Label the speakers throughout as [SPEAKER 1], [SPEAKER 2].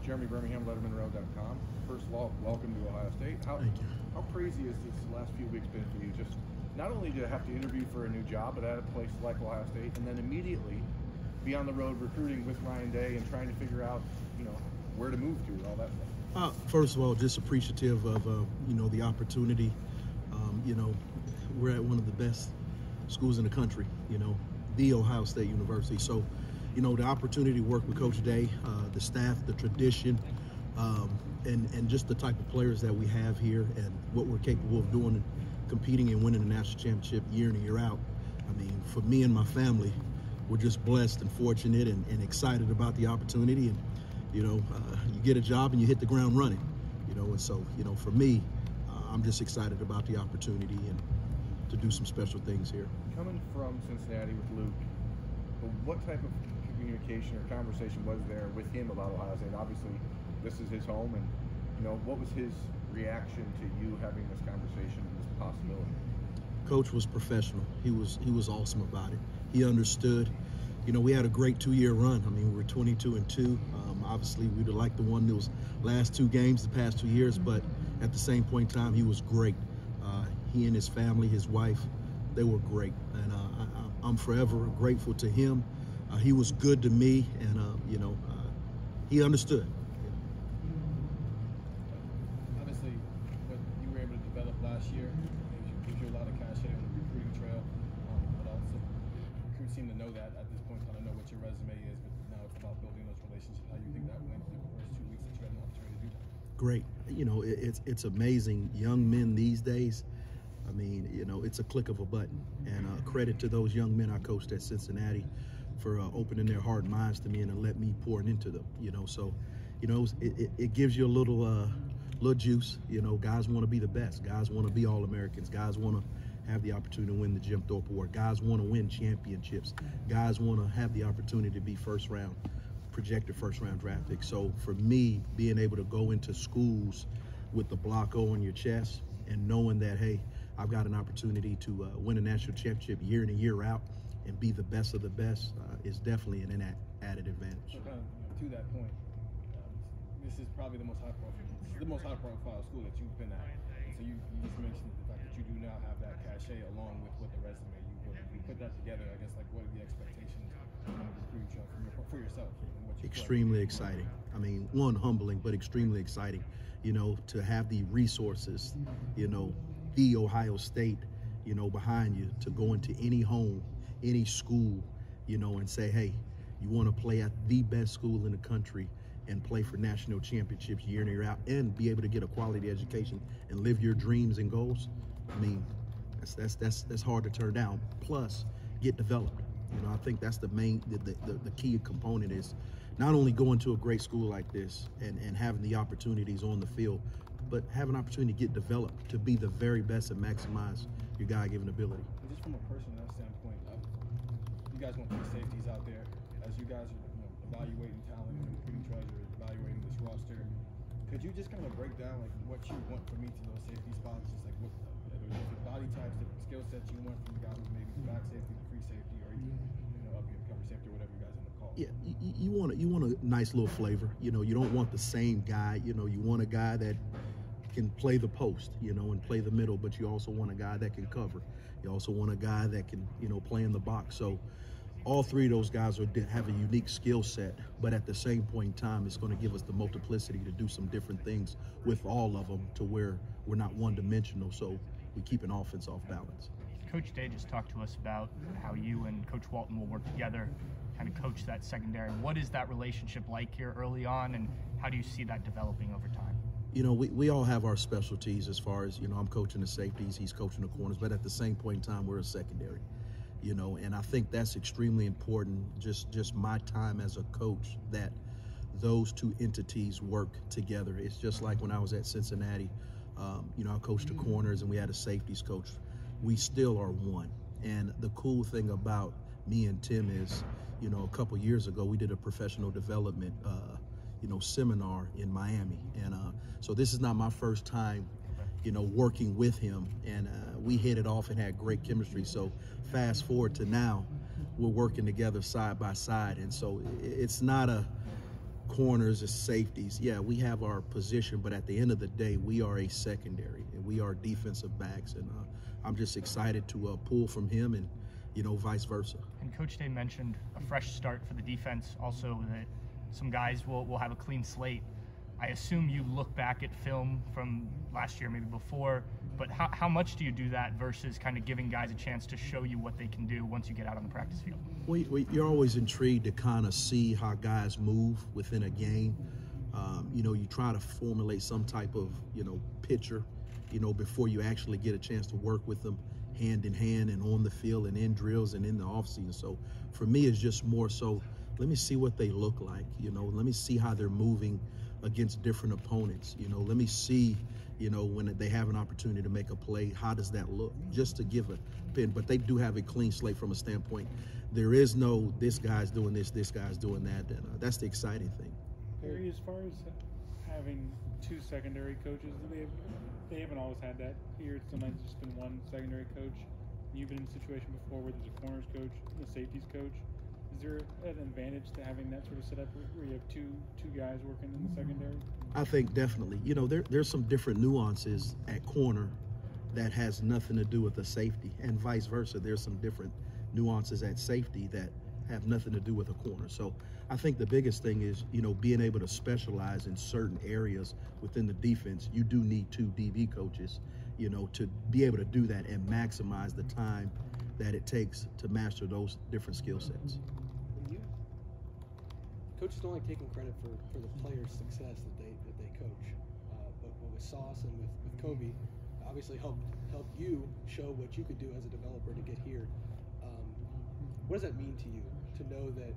[SPEAKER 1] Jeremy Birmingham, LettermanRow.com. First of all, welcome to Ohio State.
[SPEAKER 2] Thank you.
[SPEAKER 1] How crazy has this last few weeks been for you? Just not only to have to interview for a new job, but at a place like Ohio State, and then immediately be on the road recruiting with Ryan Day and trying to figure out, where to move to and all that stuff.
[SPEAKER 2] First of all, just appreciative of, the opportunity. We're at one of the best schools in the country, the Ohio State University. So, the opportunity to work with Coach Day, the staff, the tradition, and just the type of players that we have here and what we're capable of doing and competing and winning the national championship year in and year out. I mean, for me and my family, we're just blessed and fortunate and excited about the opportunity. And, you get a job and you hit the ground running, and so, for me, I'm just excited about the opportunity and to do some special things here.
[SPEAKER 1] Coming from Cincinnati with Luke, what type of communication or conversation was there with him about Ohio State? Obviously, this is his home, and what was his reaction to you having this conversation and this possibility?
[SPEAKER 2] Coach was professional. He was awesome about it. He understood. We had a great 2-year run. I mean, we were 22-2. Obviously, we'd have liked to win those last 2 games the past 2 years, but at the same point in time, he was great. He and his family, his wife, they were great, and I'm forever grateful to him. He was good to me, and he understood.
[SPEAKER 3] Obviously, what you were able to develop last year gives you a lot of cachet on the recruiting trail, but also recruits seem to know that at this point, kind of know what your resume is, but now it's about building those relationships. How you think that went in the first 2 weeks that you had an opportunity to do that?
[SPEAKER 2] Great. It's amazing. Young men these days, I mean, it's a click of a button. And credit to those young men I coached at Cincinnati for opening their heart and minds to me and let me pour into them. So, it gives you a little juice. Guys want to be the best. Guys want to be All-Americans. Guys want to have the opportunity to win the Jim Thorpe Award. Guys want to win championships. Guys want to have the opportunity to be projected first-round draft pick. So for me, being able to go into schools with the block O on your chest and knowing that, hey, I've got an opportunity to win a national championship year in and year out and be the best of the best is definitely an added advantage.
[SPEAKER 3] So kind of, to that point, this is probably the most high-profile school that you've been at. And so you just mentioned the fact that you do now have that cachet along with the resume. You put that together, I guess, what are the expectations for yourself? And what you
[SPEAKER 2] extremely exciting. I mean, one, humbling, but extremely exciting, to have the resources, the Ohio State, behind you to go into any home, any school, and say, hey, you want to play at the best school in the country and play for national championships year in and year out and be able to get a quality education and live your dreams and goals. I mean, that's hard to turn down. Plus, get developed. I think that's the key component is not only going to a great school like this and having the opportunities on the field, but have an opportunity to get developed to be the very best and maximize your God-given ability.
[SPEAKER 3] And just from a personal standpoint, you guys want 3 safeties out there. As you guys are evaluating talent and recruiting trials, or evaluating this roster, could you just kind of break down what you want from each of those safety spots? Just what different body types, different skill sets you want from the guy who's maybe the back safety, the free safety, or even up here cover safety, or whatever you guys end up calling.
[SPEAKER 2] Yeah, you want a nice little flavor. You don't want the same guy. You want a guy that can play the post, and play the middle, but you also want a guy that can cover. You also want a guy that can, play in the box. So all 3 of those guys have a unique skill set, but at the same point in time, it's going to give us the multiplicity to do some different things with all of them to where we're not one-dimensional, so we keep an offense off balance.
[SPEAKER 4] Coach Day just talked to us about how you and Coach Walton will work together, kind of coach that secondary. What is that relationship like here early on, and how do you see that developing over time?
[SPEAKER 2] We all have our specialties as far as, I'm coaching the safeties, he's coaching the corners, but at the same point in time, we're a secondary. And I think that's extremely important, just my time as a coach, that those 2 entities work together. It's just like when I was at Cincinnati, I coached the corners and we had a safeties coach. We still are one. And the cool thing about me and Tim is, a couple years ago, we did a professional development, seminar in Miami. And so this is not my first time working with him, and we hit it off and had great chemistry. So fast forward to now, we're working together side by side, and so it's not corners as safeties. Yeah, we have our position, but at the end of the day, we are a secondary, and we are defensive backs. And I'm just excited to pull from him, and vice versa.
[SPEAKER 4] And Coach Day mentioned a fresh start for the defense, also that some guys will have a clean slate. I assume you look back at film from last year, maybe before, but how much do you do that versus kind of giving guys a chance to show you what they can do once you get out on the practice field?
[SPEAKER 2] You're always intrigued to kind of see how guys move within a game. You try to formulate some type of, picture, before you actually get a chance to work with them hand in hand and on the field and in drills and in the offseason. So for me, it's just more so, let me see what they look like, let me see how they're moving against different opponents. Let me see, when they have an opportunity to make a play, how does that look? Just to give a pin, but they do have a clean slate from a standpoint. There is no, this guy's doing this guy's doing that, and that's the exciting thing.
[SPEAKER 5] Perry, as far as having two secondary coaches, they haven't always had that here. Sometimes it's just been one secondary coach. You've been in a situation before where there's a corners coach and a safeties coach. Is there an advantage to having that sort of setup where you have two guys working in the secondary? I
[SPEAKER 2] think definitely. There's some different nuances at corner that has nothing to do with the safety, and vice versa. There's some different nuances at safety that have nothing to do with a corner. So I think the biggest thing is, being able to specialize in certain areas within the defense. You do need two DB coaches, to be able to do that and maximize the time that it takes to master those different skill sets.
[SPEAKER 6] Coaches don't like taking credit for the players' success that they coach, but with Sauce and with Kobe, obviously helped you show what you could do as a developer to get here. What does that mean to you to know that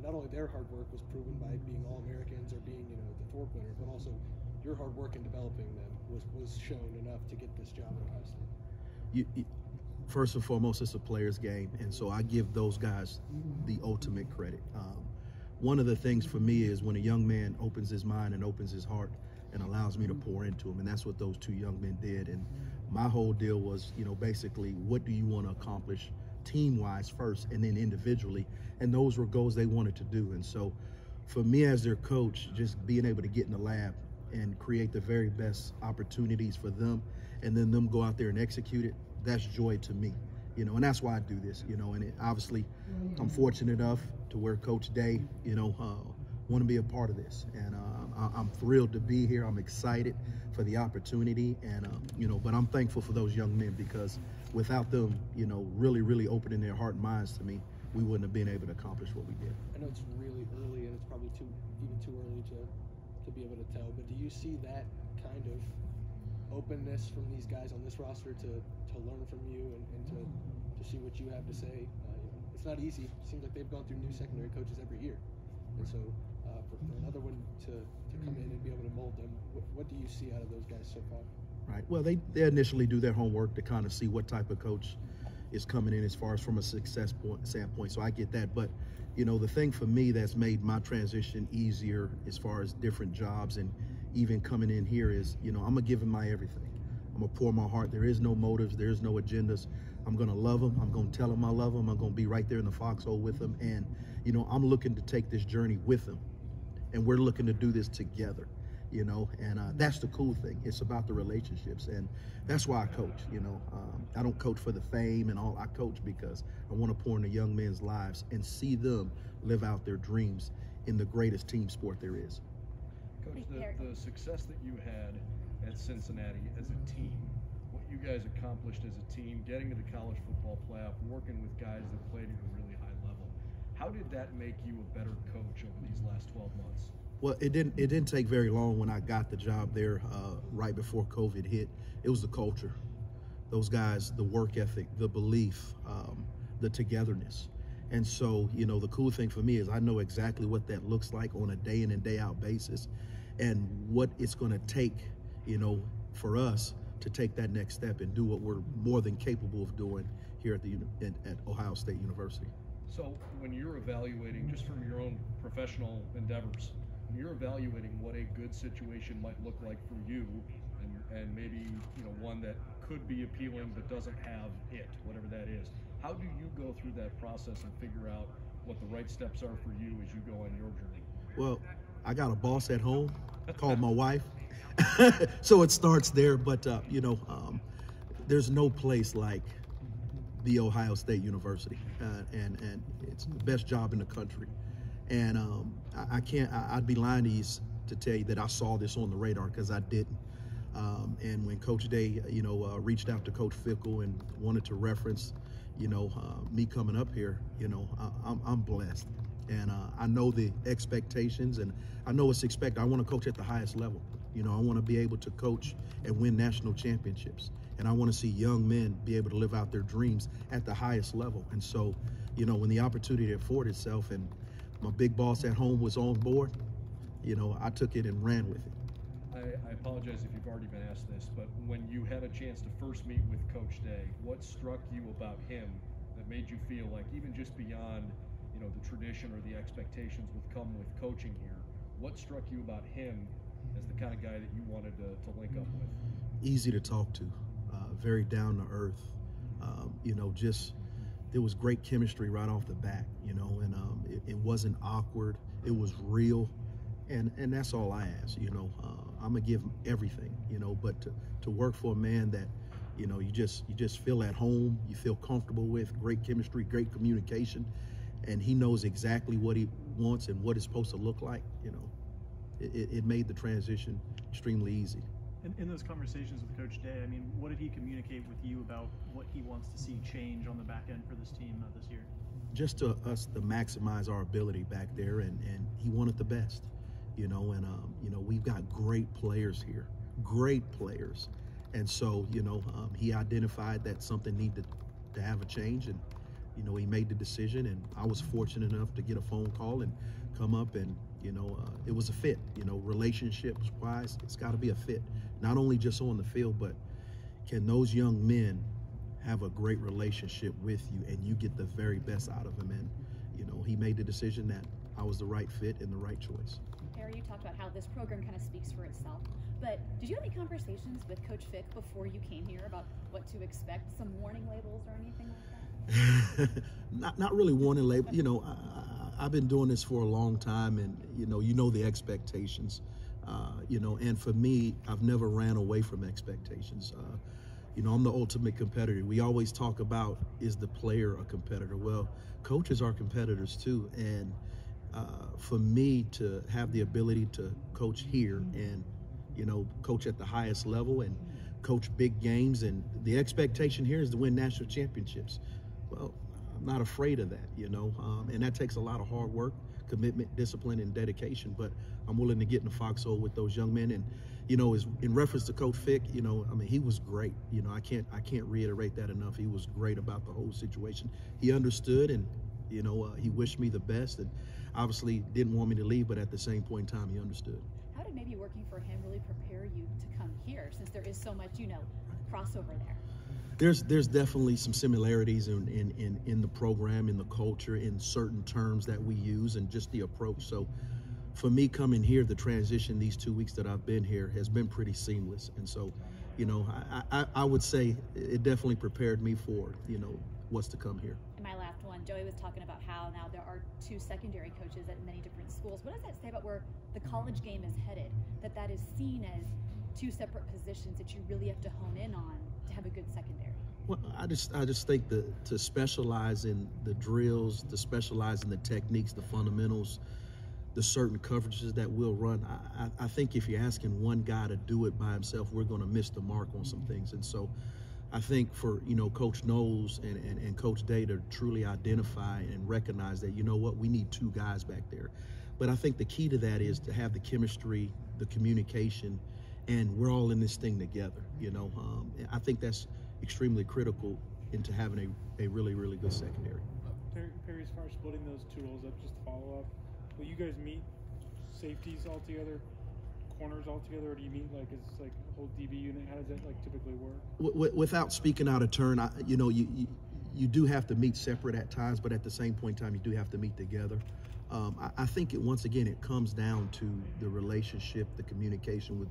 [SPEAKER 6] not only their hard work was proven by being All-Americans or being the 4-pointers, but also your hard work in developing them was shown enough to get this job at Ohio State?
[SPEAKER 2] First and foremost, it's a player's game, and so I give those guys the ultimate credit. One of the things for me is when a young man opens his mind and opens his heart and allows me to pour into him, and that's what those two young men did. And my whole deal was, basically, what do you want to accomplish team-wise first and then individually? And those were goals they wanted to do. And so for me as their coach, just being able to get in the lab and create the very best opportunities for them and then them go out there and execute it, that's joy to me. And that's why I do this, and obviously I'm fortunate enough to where Coach Day, want to be a part of this. And I'm thrilled to be here. I'm excited for the opportunity, and, but I'm thankful for those young men because without them, really, really opening their heart and minds to me, we wouldn't have been able to accomplish what we did.
[SPEAKER 6] I know it's really early and it's probably even too early to be able to tell, but do you see that kind of openness from these guys on this roster to learn from you and to see what you have to say? It's not easy. It seems like they've gone through new secondary coaches every year. And so for another one to come in and be able to mold them, what do you see out of those guys so far?
[SPEAKER 2] Right. Well, they initially do their homework to kind of see what type of coach is coming in as far as from a success standpoint. So I get that. But, the thing for me that's made my transition easier as far as different jobs and even coming in here is, I'm going to give them my everything. I'm going to pour my heart. There is no motives. There is no agendas. I'm going to love them. I'm going to tell them I love them. I'm going to be right there in the foxhole with them. And, I'm looking to take this journey with them. And we're looking to do this together, and that's the cool thing. It's about the relationships. And that's why I coach, I don't coach for the fame and all. I coach because I want to pour into young men's lives and see them live out their dreams in the greatest team sport there is.
[SPEAKER 7] Coach, the success that you had at Cincinnati as a team, what you guys accomplished as a team, getting to the college football playoff, working with guys that played at a really high level, how did that make you a better coach over these last 12 months?
[SPEAKER 2] Well, it didn't take very long when I got the job there right before COVID hit. It was the culture. Those guys, the work ethic, the belief, the togetherness. And so, the cool thing for me is I know exactly what that looks like on a day in and day out basis and what it's going to take, for us to take that next step and do what we're more than capable of doing here at Ohio State University.
[SPEAKER 7] So when you're evaluating, just from your own professional endeavors, when you're evaluating what a good situation might look like for you and maybe, one that could be appealing but doesn't have it, whatever that is, how do you go through that process and figure out what the right steps are for you as you go on your journey?
[SPEAKER 2] Well, I got a boss at home called my wife. So it starts there, but there's no place like the Ohio State University, and it's the best job in the country. And I'd be lying to you to tell you that I saw this on the radar, because I didn't. And when Coach Day, reached out to Coach Fickle and wanted to reference, me coming up here, I'm blessed. And I know the expectations, and I know what's expected. I want to coach at the highest level. I want to be able to coach and win national championships. And I want to see young men be able to live out their dreams at the highest level. And so, when the opportunity afforded itself and my big boss at home was on board, I took it and ran with it.
[SPEAKER 7] I apologize if you've already been asked this, but when you had a chance to first meet with Coach Day, what struck you about him that made you feel like, even just beyond, the tradition or the expectations that come with coaching here, what struck you about him as the kind of guy that you wanted to link up with?
[SPEAKER 2] Easy to talk to, very down to earth. There was great chemistry right off the bat, and it wasn't awkward. It was real, and that's all I ask. I'm gonna give everything, but to work for a man that, you just feel at home, you feel comfortable with, great chemistry, great communication, and he knows exactly what he wants and what it's supposed to look like. It made the transition extremely easy.
[SPEAKER 8] In those conversations with Coach Day, what did he communicate with you about what he wants to see change on the back end for this team this year?
[SPEAKER 2] Just to us to maximize our ability back there, and he wanted the best, we've got great players here, great players. And so, he identified that something needed to have a change, and, he made the decision, and I was fortunate enough to get a phone call and come up, and, it was a fit, relationships wise, it's got to be a fit, not only just on the field, but can those young men have a great relationship with you and you get the very best out of them. And, he made the decision that I was the right fit and the right choice.
[SPEAKER 9] Perry, you talked about how this program kind of speaks for itself, but did you have any conversations with Coach Fick before you came here about what to expect, some warning labels or anything like that?
[SPEAKER 2] Not really warning label. I've been doing this for a long time, and the expectations, and for me, I've never ran away from expectations. I'm the ultimate competitor. We always talk about, is the player a competitor? Well, coaches are competitors too, and for me to have the ability to coach here and coach at the highest level and coach big games, and the expectation here is to win national championships. Well, I'm not afraid of that, and that takes a lot of hard work, commitment, discipline, and dedication, but I'm willing to get in the foxhole with those young men. And is in reference to Coach Fick, he was great. I can't reiterate that enough. He was great about the whole situation. He understood, and he wished me the best, and obviously didn't want me to leave, but at the same point in time, he understood.
[SPEAKER 9] How did maybe working for him really prepare you to come here, since there is so much, crossover there?
[SPEAKER 2] There's definitely some similarities in the program, in the culture, in certain terms that we use, and just the approach. So for me coming here, the transition these 2 weeks that I've been here has been pretty seamless. And so, I would say it definitely prepared me for, what's to come here.
[SPEAKER 9] And my last one, Joey was talking about how now there are 2 secondary coaches at many different schools. What does that say about where the college game is headed? That is seen as 2 separate positions that you really have to hone in on to have a good secondary.
[SPEAKER 2] Well, I just think that to specialize in the drills, to specialize in the techniques, the fundamentals, the certain coverages that we'll run, I think if you're asking one guy to do it by himself, we're going to miss the mark on some things. And so I think for, Coach Knowles and Coach Day to truly identify and recognize that, we need 2 guys back there. But I think the key to that is to have the chemistry, the communication, and we're all in this thing together, I think that's extremely critical into having a really, really good secondary.
[SPEAKER 5] Perry, as far as splitting those 2 roles up, just to follow up, will you guys meet safeties all together, corners all together, or do you meet as a whole DB unit? How does that typically work?
[SPEAKER 2] Without speaking out of turn, you do have to meet separate at times, but at the same point in time, you do have to meet together. I think once again, it comes down to the relationship, the communication with,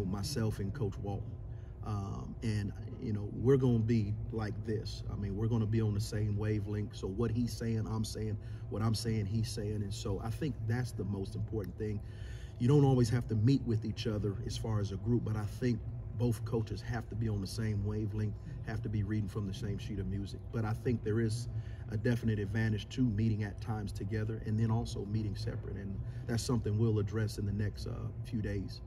[SPEAKER 2] myself and Coach Walton. And we're going to be like this. I mean, we're going to be on the same wavelength. So what he's saying, I'm saying. What I'm saying, he's saying. And so I think that's the most important thing. You don't always have to meet with each other as far as a group, but I think both coaches have to be on the same wavelength, have to be reading from the same sheet of music. But I think there is a definite advantage to meeting at times together and then also meeting separate. And that's something we'll address in the next few days.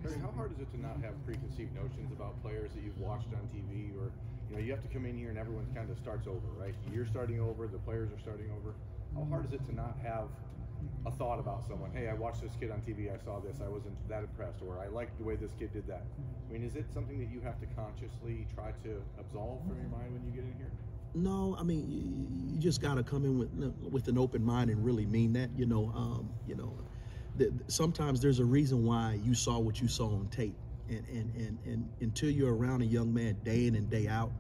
[SPEAKER 1] Perry, how hard is it to not have preconceived notions about players that you've watched on TV, or you have to come in here and everyone kind of starts over, right? You're starting over, the players are starting over. How hard is it to not have a thought about someone? Hey, I watched this kid on TV, I saw this, I wasn't that impressed, or I liked the way this kid did that. I mean, is it something that you have to consciously try to absolve from your mind when you get in here?
[SPEAKER 2] No, I mean, you just got to come in with an open mind and really mean that. Sometimes there's a reason why you saw what you saw on tape, and until you're around a young man day in and day out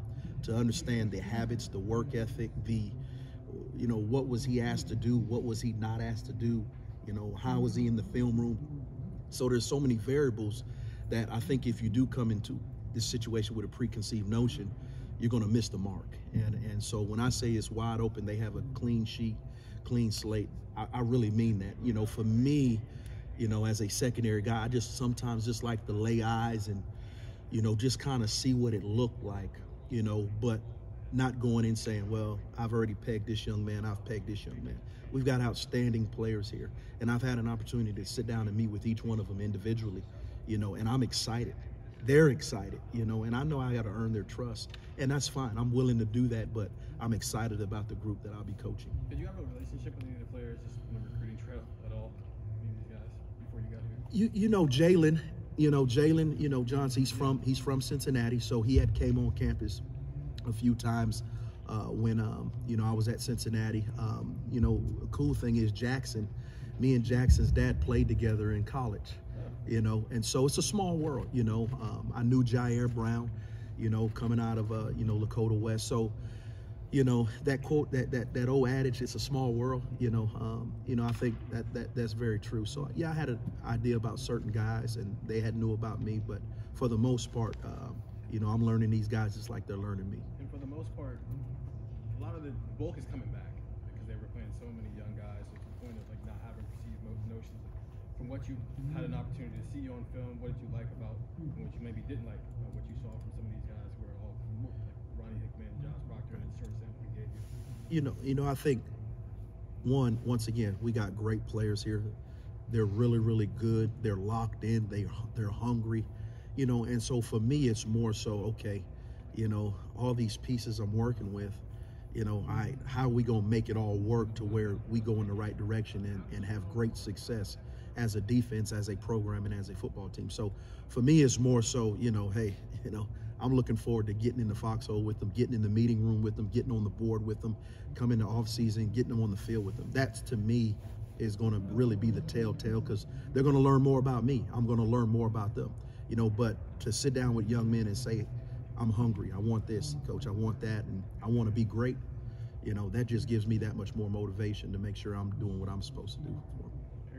[SPEAKER 2] to understand the habits, the work ethic, what was he asked to do, what was he not asked to do, how was he in the film room. So there's so many variables that I think if you do come into this situation with a preconceived notion, you're going to miss the mark. And so when I say it's wide open, they have a clean sheet, clean slate, I really mean that. For me, as a secondary guy, I just sometimes just like to lay eyes and, just kind of see what it looked like, but not going in saying, well, I've already pegged this young man, I've pegged this young man. We've got outstanding players here. And I've had an opportunity to sit down and meet with each one of them individually, and I'm excited. They're excited, and I know I got to earn their trust, and that's fine. I'm willing to do that, but I'm excited about the group that I'll be coaching.
[SPEAKER 3] Did you have a relationship with any of the players just on the recruiting trail at all? These guys before you got here?
[SPEAKER 2] Jalen Johnson, he's from Cincinnati, so he came on campus a few times when I was at Cincinnati. A cool thing is me and Jackson's dad played together in college. And so it's a small world, I knew Jair Brown, coming out of, Lakota West. So, that quote, that old adage, it's a small world, I think that's very true. So, yeah, I had an idea about certain guys and they knew about me, but for the most part, I'm learning these guys just like they're learning me.
[SPEAKER 3] And for the most part, a lot of the bulk is coming back because they were playing so many young guys to the point of not having perceived notions. From what you had an opportunity to see on film, what did you like about, and what you maybe didn't like about what you saw from some of these guys who are all like Ronnie Hickman, Josh Proctor, and the short sample we gave you?
[SPEAKER 2] I think once again, we got great players here. They're really, really good. They're locked in. They're hungry, and so for me, it's more so, okay, all these pieces I'm working with, how are we going to make it all work to where we go in the right direction and have great success as a defense, as a program, and as a football team. So for me, it's more so, I'm looking forward to getting in the foxhole with them, getting in the meeting room with them, getting on the board with them, coming to off season, getting them on the field with them. That's, to me, is going to really be the telltale, because they're going to learn more about me. I'm going to learn more about them. But to sit down with young men and say, I'm hungry, I want this, coach, I want that, and I want to be great, that just gives me that much more motivation to make sure I'm doing what I'm supposed to do for them.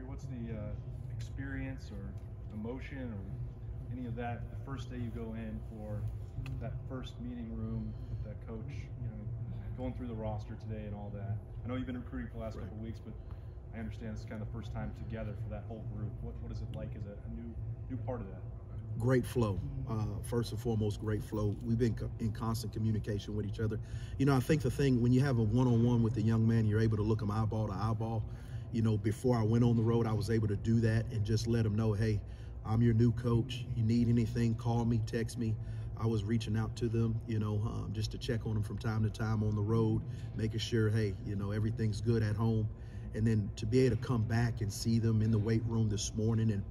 [SPEAKER 7] What's the experience or emotion or any of that the first day you go in for that first meeting room with that coach, going through the roster today and all that? I know you've been recruiting for the last couple of weeks, but I understand it's kind of the first time together for that whole group. What is it like as a new part of that?
[SPEAKER 2] Great flow. First and foremost, great flow. We've been in constant communication with each other. I think the thing, when you have a one-on-one with a young man, you're able to look him eyeball to eyeball. Before I went on the road, I was able to do that and just let him know, hey, I'm your new coach. You need anything, call me, text me. I was reaching out to them, just to check on them from time to time on the road, making sure, hey, everything's good at home. And then to be able to come back and see them in the weight room this morning and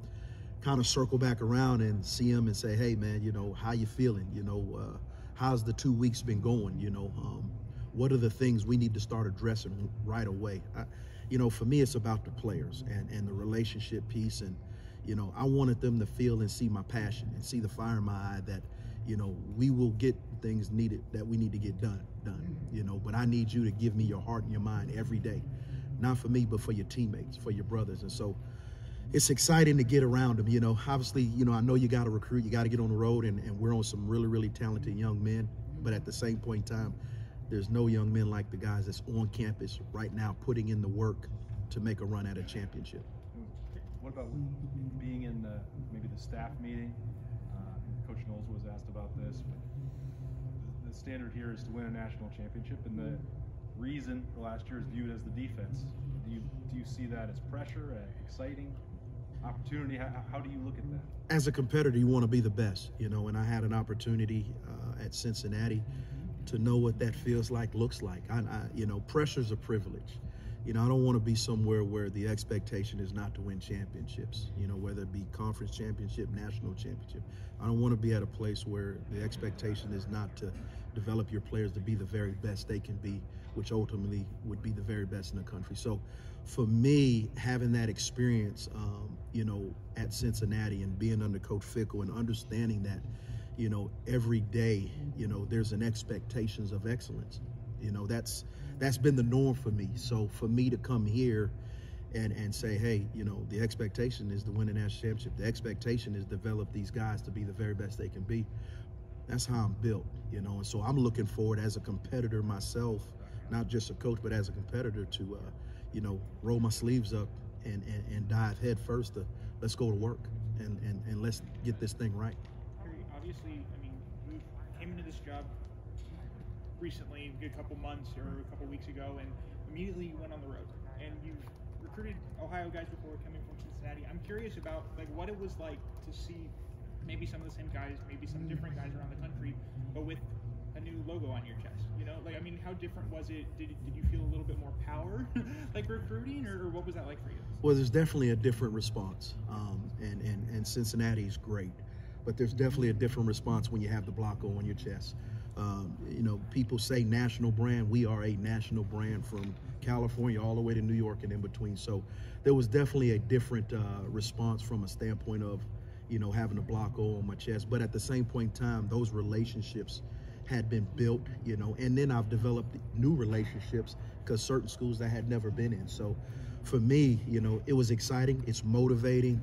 [SPEAKER 2] kind of circle back around and see them and say, hey, man, how you feeling? How's the 2 weeks been going? What are the things we need to start addressing right away? For me, it's about the players and the relationship piece. And, I wanted them to feel and see my passion and see the fire in my eye that, we will get things needed that we need to get done. But I need you to give me your heart and your mind every day. Not for me, but for your teammates, for your brothers. And so, it's exciting to get around them. You know, obviously, you know, I know you got to recruit, you got to get on the road, and we're on some really, really talented young men. But at the same point in time, there's no young men like the guys that's on campus right now putting in the work to make a run at a championship.
[SPEAKER 7] What about being in maybe the staff meeting? Coach Knowles was asked about this. But the standard here is to win a national championship, and the reason for last year is viewed as the defense. Do you see that as pressure, exciting, opportunity? How do you look at that?
[SPEAKER 2] As a competitor, you want to be the best, you know, and I had an opportunity at Cincinnati to know what that feels like, looks like. You know, pressure's a privilege. You know, I don't want to be somewhere where the expectation is not to win championships, you know, whether it be conference championship, national championship. I don't want to be at a place where the expectation is not to develop your players to be the very best they can be, which ultimately would be the very best in the country. So for me, having that experience, you know, at Cincinnati and being under Coach Fickell and understanding that, you know, every day, you know, there's an expectations of excellence. You know, that's been the norm for me. So for me to come here and say, hey, you know, the expectation is to win a national championship. The expectation is develop these guys to be the very best they can be. That's how I'm built, you know. And so I'm looking forward as a competitor myself, not just a coach, but as a competitor to, you know, roll my sleeves up and dive head first to let's go to work and let's get this thing right.
[SPEAKER 10] Obviously, I mean, you came into this job recently, a couple months or a couple weeks ago, and immediately you went on the road. And you've recruited Ohio guys before coming from Cincinnati. I'm curious about like what it was like to see maybe some of the same guys, maybe some different guys around the country, but with a new logo on your chest. You know, like I mean, how different was it? Did you feel a little bit more power, like recruiting, or what was that like for you?
[SPEAKER 2] Well, there's definitely a different response, and Cincinnati's great, but there's definitely a different response when you have the block on your chest. You know, people say national brand. We are a national brand from California all the way to New York and in between. So there was definitely a different response from a standpoint of, you know, having a block O on my chest. But at the same point in time, those relationships had been built, you know, and then I've developed new relationships because certain schools I had never been in. So for me, you know, it was exciting. It's motivating,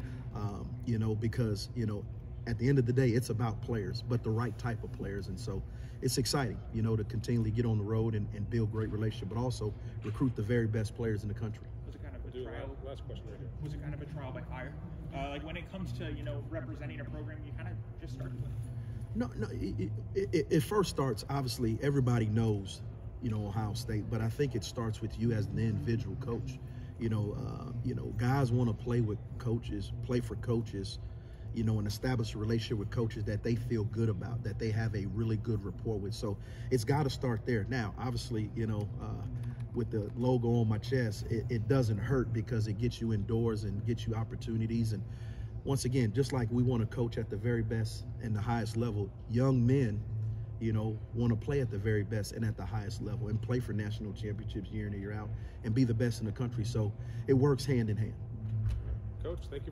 [SPEAKER 2] you know, because, you know, at the end of the day, it's about players, but the right type of players. And so it's exciting, you know, to continually get on the road and build great relationships, but also recruit the very best players in the country.
[SPEAKER 10] Was it kind of a trial?
[SPEAKER 11] Last question right here.
[SPEAKER 10] Was it kind of a trial by fire? Like when it comes to, you know, representing a program, you kind of just started with?
[SPEAKER 2] No, it first starts, obviously, everybody knows, you know, Ohio State, but I think it starts with you as an individual coach. You know, guys want to play with coaches, play for coaches, you know, and establish a relationship with coaches that they feel good about, that they have a really good rapport with. So it's got to start there. Now, obviously, you know, with the logo on my chest, it doesn't hurt because it gets you indoors and gets you opportunities. And once again, just like we want to coach at the very best and the highest level, young men, you know, want to play at the very best and at the highest level and play for national championships year in and year out and be the best in the country. So it works hand in hand.
[SPEAKER 11] Coach, thank you very much.